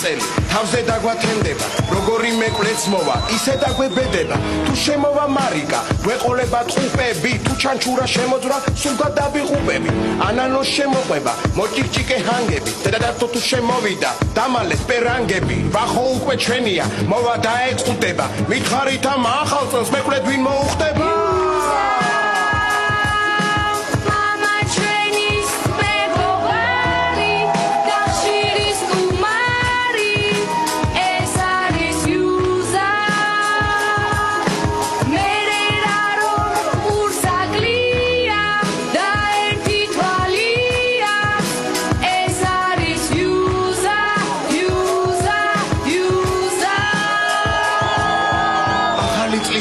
წელი თავზე დაგვათენდება როგორი მეკლეც მოვა ისე დაგვებედება თუ შემოვა მარიკა გვეყოლება ტყუპები თუ ჩანჩურა შემოძვრა სულ გადავიღუპები ანანოს შემოყვება მოჭიკჭიკე ჰანგები დედადათო თუ შემოვიდა დამალეს პერანგები ვახო უკვე ჩვენია მოვა დაეყუდება მითხარით ამ ახალ წელს მეკლედ ვინ მოუხდება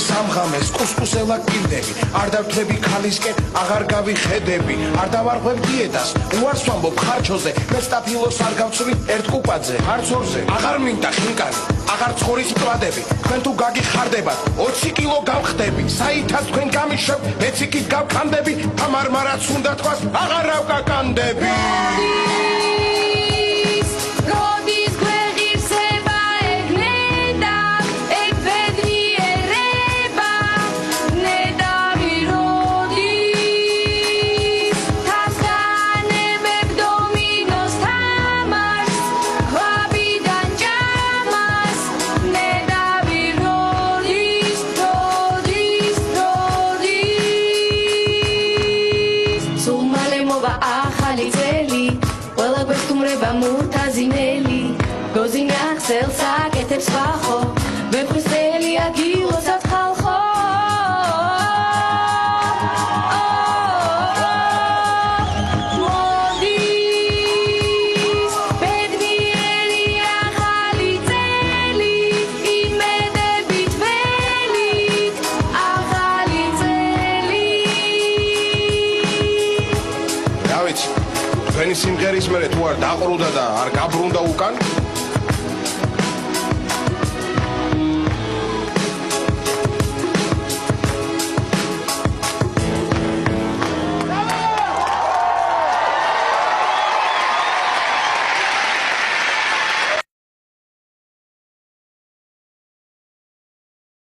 სამღამეს კუსკუსელა კიდები არ დავთრები ქალისკენ აღარ გავიხედები არ დავარღვევ დიეტას უარს ვამბობ ხარჩოზე მე სტაფილოს არ გავცვლი ერთ კუპაძე არც ორზე აღარ მინდა ხინკანი აღარ ცხოვრის მკლადები თქვენ თუ გაგიხარდებათ 20 კილო გავხდები საითაც თქვენ გამიშვებ მეც იქით გავქანდები თამარმარაც უნდა თქვას აღარ ავკაკანდები მურთაზინელი გოზინა ხსელს აკეთებს ხალხო ვეფხისტელია გილოსაც ხალხო მოდის ბედნიერი ახალი წელი იმედებით ველით ახალი წელი რა ვიცი თქვენი სიმღერის მერე თუ არ დაყრუნდა და არ გაბრუნდა უკან